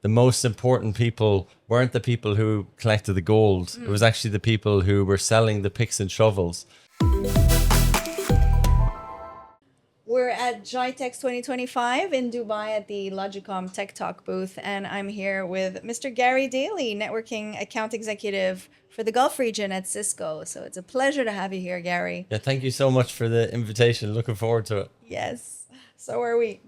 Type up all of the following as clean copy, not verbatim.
the most important people weren't the people who collected the gold. It was actually the people who were selling the picks and shovels. We're at GITEX 2025 in Dubai at the Logicom Tech Talk booth, and I'm here with Mr. Gary Daly, Networking Account Executive for the Gulf region at Cisco. So it's a pleasure to have you here, Gary. Yeah, thank you so much for the invitation. Looking forward to it. Yes, so are we.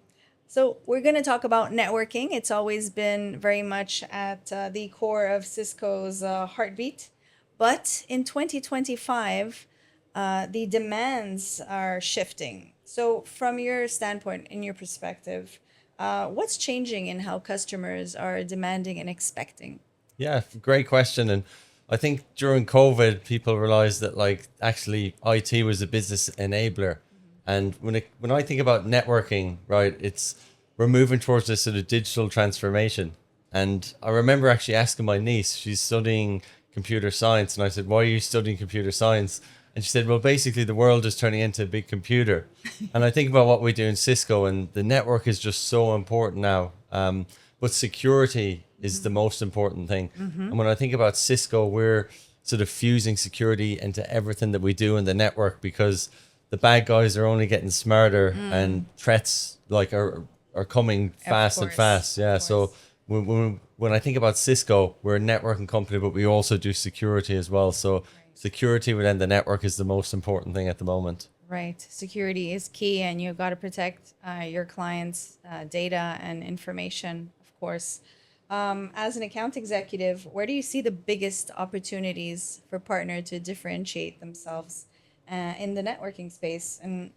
So we're going to talk about networking. It's always been very much at the core of Cisco's heartbeat. But in 2025, the demands are shifting. So from your standpoint, in your perspective, what's changing in how customers are demanding and expecting? Yeah, great question. And I think during COVID, people realized that like actually IT was a business enabler. And when I think about networking, right, we're moving towards this sort of digital transformation. And I remember actually asking my niece, she's studying computer science, and I said, "Why are you studying computer science?" And she said, "Well, basically the world is turning into a big computer." And I think about what we do in Cisco, and the network is just so important now. But security is the most important thing. And when I think about Cisco, we're sort of fusing security into everything that we do in the network, because the bad guys are only getting smarter and threats like are coming fast and fast. Yeah. So when I think about Cisco, we're a networking company, but we also do security as well. So security within the network is the most important thing at the moment. Right. Security is key, and you've got to protect your clients' data and information, of course. As an account executive, where do you see the biggest opportunities for partner to differentiate themselves in the networking space? And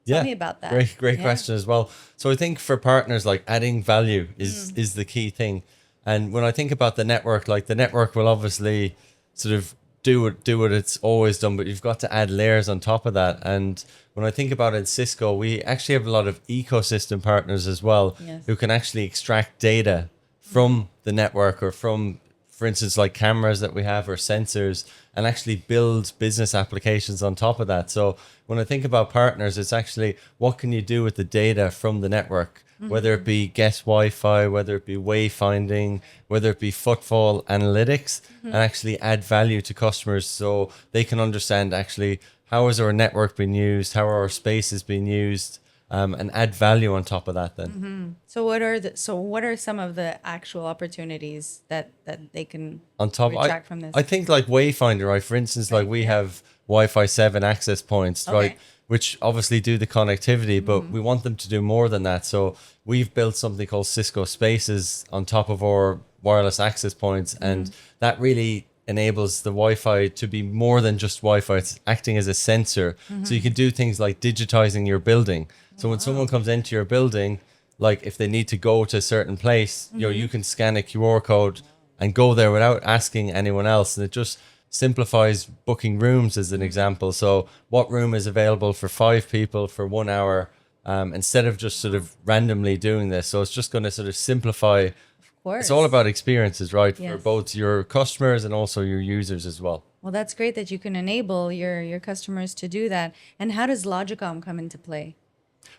tell me about that. Great question as well. So I think for partners, like adding value is the key thing. And when I think about the network, like the network will obviously sort of do what it's always done, but you've got to add layers on top of that. And when I think about it, Cisco, we actually have a lot of ecosystem partners as well, who can actually extract data from the network, or from, for instance, like cameras that we have or sensors, and actually build business applications on top of that. So when I think about partners, it's actually what can you do with the data from the network, whether it be guest Wi-Fi, whether it be wayfinding, whether it be footfall analytics, and actually add value to customers so they can understand actually how is our network being used, how are our spaces being used, and add value on top of that then. So what are some of the actual opportunities that they can On top, retract from this? I think like Wayfinder, right? For instance, like we have Wi-Fi 7 access points, right? Which obviously do the connectivity, but we want them to do more than that. So we've built something called Cisco Spaces on top of our wireless access points. And that really enables the Wi-Fi to be more than just Wi-Fi. It's acting as a sensor. So you can do things like digitizing your building. So when someone comes into your building, like if they need to go to a certain place, you know, you can scan a QR code and go there without asking anyone else. And it just simplifies booking rooms as an example. So what room is available for 5 people for 1 hour, instead of just sort of randomly doing this. So it's just going to sort of simplify. Of course. It's all about experiences, right? For both your customers and also your users as well. Well, that's great that you can enable your customers to do that. And how does Logicom come into play?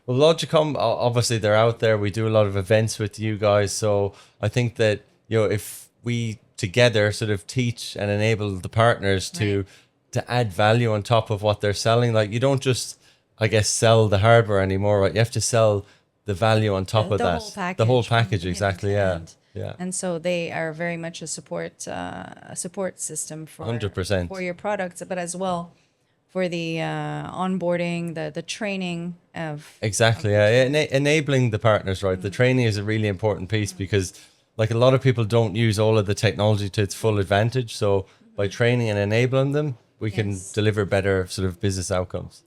Well, Logicom, obviously they're out there. We do a lot of events with you guys. So I think that, you know, if we together sort of teach and enable the partners to add value on top of what they're selling, like you don't just, I guess, sell the hardware anymore, right? You have to sell the value on top of that. Whole package, the whole package, exactly. Yeah. And so they are very much a support system for 100% for your products, but as well for the onboarding, the training of enabling the partners, right? The training is a really important piece, because like a lot of people don't use all of the technology to its full advantage. So by training and enabling them, we can deliver better sort of business outcomes.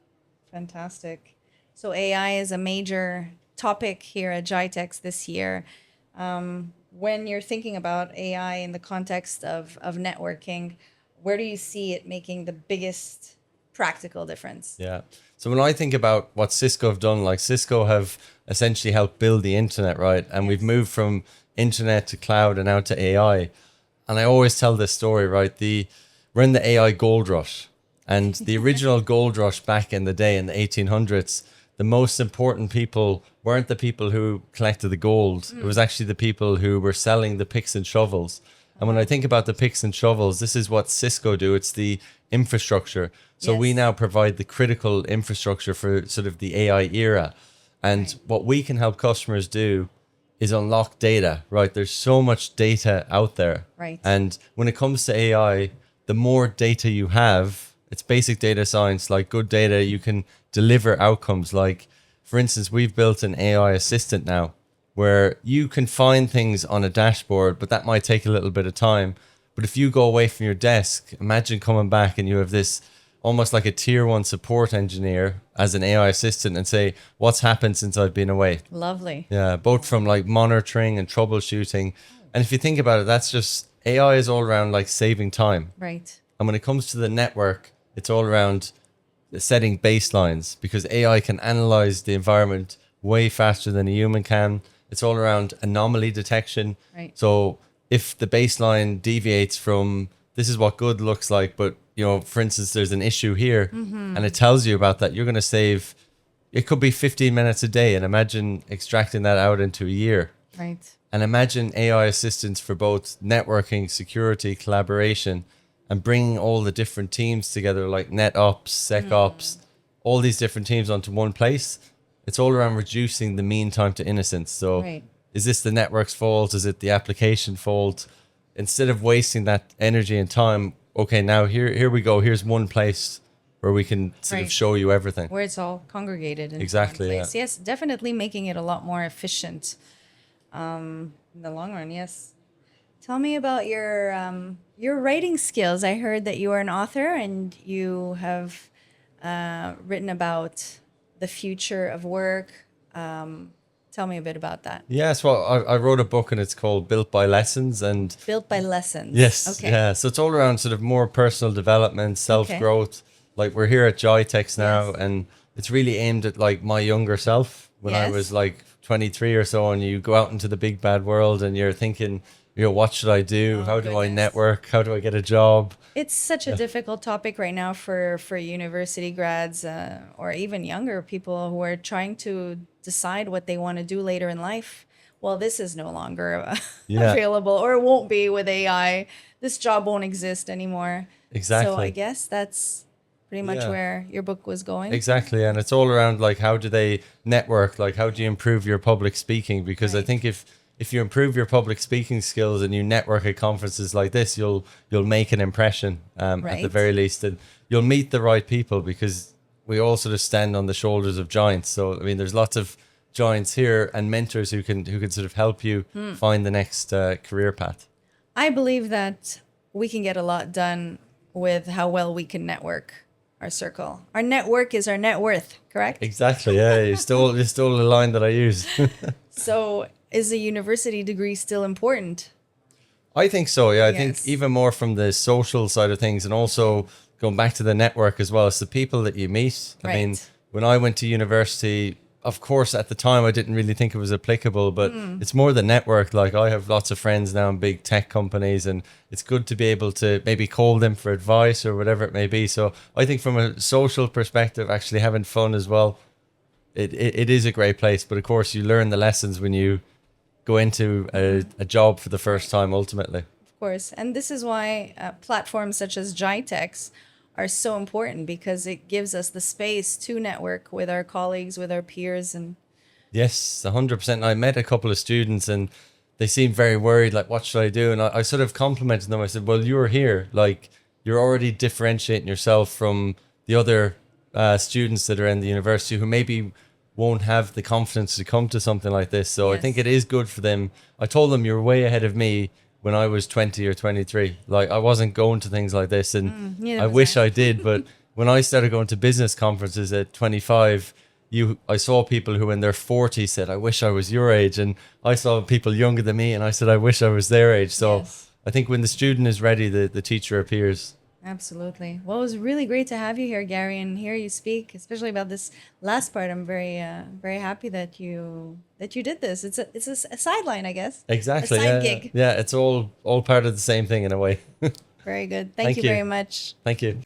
Fantastic. So AI is a major topic here at GITEX this year. When you're thinking about AI in the context of networking, where do you see it making the biggest practical difference? Yeah. So when I think about what Cisco have done, like Cisco have essentially helped build the internet, right? And we've moved from internet to cloud and now to AI. And I always tell this story, right? We're in the AI gold rush, and the original gold rush back in the day in the 1800s, the most important people weren't the people who collected the gold. It was actually the people who were selling the picks and shovels. And when I think about the picks and shovels, this is what Cisco do. It's the infrastructure. So we Yes. now provide the critical infrastructure for sort of the AI era. And what we can help customers do is unlock data, right? There's so much data out there. Right. And when it comes to AI, the more data you have, it's basic data science, like good data, you can deliver outcomes. Like, for instance, we've built an AI assistant now where you can find things on a dashboard, but that might take a little bit of time. But if you go away from your desk, imagine coming back and you have this almost like a tier one support engineer as an AI assistant and say, what's happened since I've been away? Lovely. Yeah, both from like monitoring and troubleshooting. And if you think about it, that's just AI is all around like saving time. Right. And when it comes to the network, it's all around setting baselines because AI can analyze the environment way faster than a human can. It's all around anomaly detection. Right. So if the baseline deviates from this is what good looks like, but you know, for instance, there's an issue here and it tells you about that, you're going to save, it could be 15 minutes a day. And imagine extracting that out into a year. Right. And imagine AI assistants for both networking, security, collaboration, and bringing all the different teams together, like NetOps, SecOps, all these different teams onto one place. It's all around reducing the mean time to innocence. So Right. is this the network's fault? Is it the application fault? Instead of wasting that energy and time, okay, now here we go. Here's one place where we can sort of Right. show you everything. Where it's all congregated in Exactly, one yeah. place. Yes, definitely making it a lot more efficient in the long run. Yes. Tell me about your writing skills. I heard that you are an author and you have written about the future of work. Tell me a bit about that. Yes, well, I wrote a book and it's called Built by Lessons. And Built by lessons. yes, Okay. yeah. So it's all around sort of more personal development, self-growth. Like we're here at GITEX now, Yes. and it's really aimed at like my younger self when I Yes. was like 23 or so, and you go out into the big bad world and you're thinking, you know, what should I do? Oh, How do I goodness. network? How do I get a job? It's such a difficult topic right now for university grads or even younger people who are trying to decide what they want to do later in life. Well, this is no longer Yeah. available or it won't be with AI. This job won't exist anymore. So Exactly. I guess that's pretty much Yeah. where your book was going. Exactly. And it's all around like how do they network? Like how do you improve your public speaking? Because I Right. think if you improve your public speaking skills and you network at conferences like this, you'll make an impression at the Right. very least, and you'll meet the right people because we all sort of stand on the shoulders of giants. So I mean, there's lots of giants here and mentors who can sort of help you find the next career path. I believe that we can get a lot done with how well we can network our circle. Our network is our net worth, correct? Exactly. Yeah, you stole the line that I use. So is a university degree still important? I think so. Yeah, I Yes. think even more from the social side of things, and also going back to the network as well. It's the people that you meet. I mean, Right. when I went to university, of course, at the time I didn't really think it was applicable, but it's more the network. Like I have lots of friends now in big tech companies, and it's good to be able to maybe call them for advice or whatever it may be. So I think from a social perspective, actually having fun as well, it is a great place. But of course, you learn the lessons when you go into a job for the first time, ultimately. Of course. And this is why platforms such as GITEX are so important because it gives us the space to network with our colleagues, with our peers. And Yes, 100%. I met a couple of students and they seemed very worried, like, what should I do? And I sort of complimented them. I said, well, you're here. Like, you're already differentiating yourself from the other students that are in the university who maybe won't have the confidence to come to something like this. So I Yes. think it is good for them. I told them you're way ahead of me when I was 20 or 23. Like, I wasn't going to things like this. And neither I was wish I. I did. But when I started going to business conferences at 25, I saw people who in their 40s said, I wish I was your age. And I saw people younger than me and I said, I wish I was their age. So Yes. I think when the student is ready, the teacher appears. absolutely. Well, it was really great to have you here, Gary, and hear you speak, especially about this last part. I'm very happy that you did this. It's a sideline, I guess. Exactly. A side Yeah. gig. Yeah. It's all part of the same thing in a way. Very good. Thank Thank you you. very much. Thank you.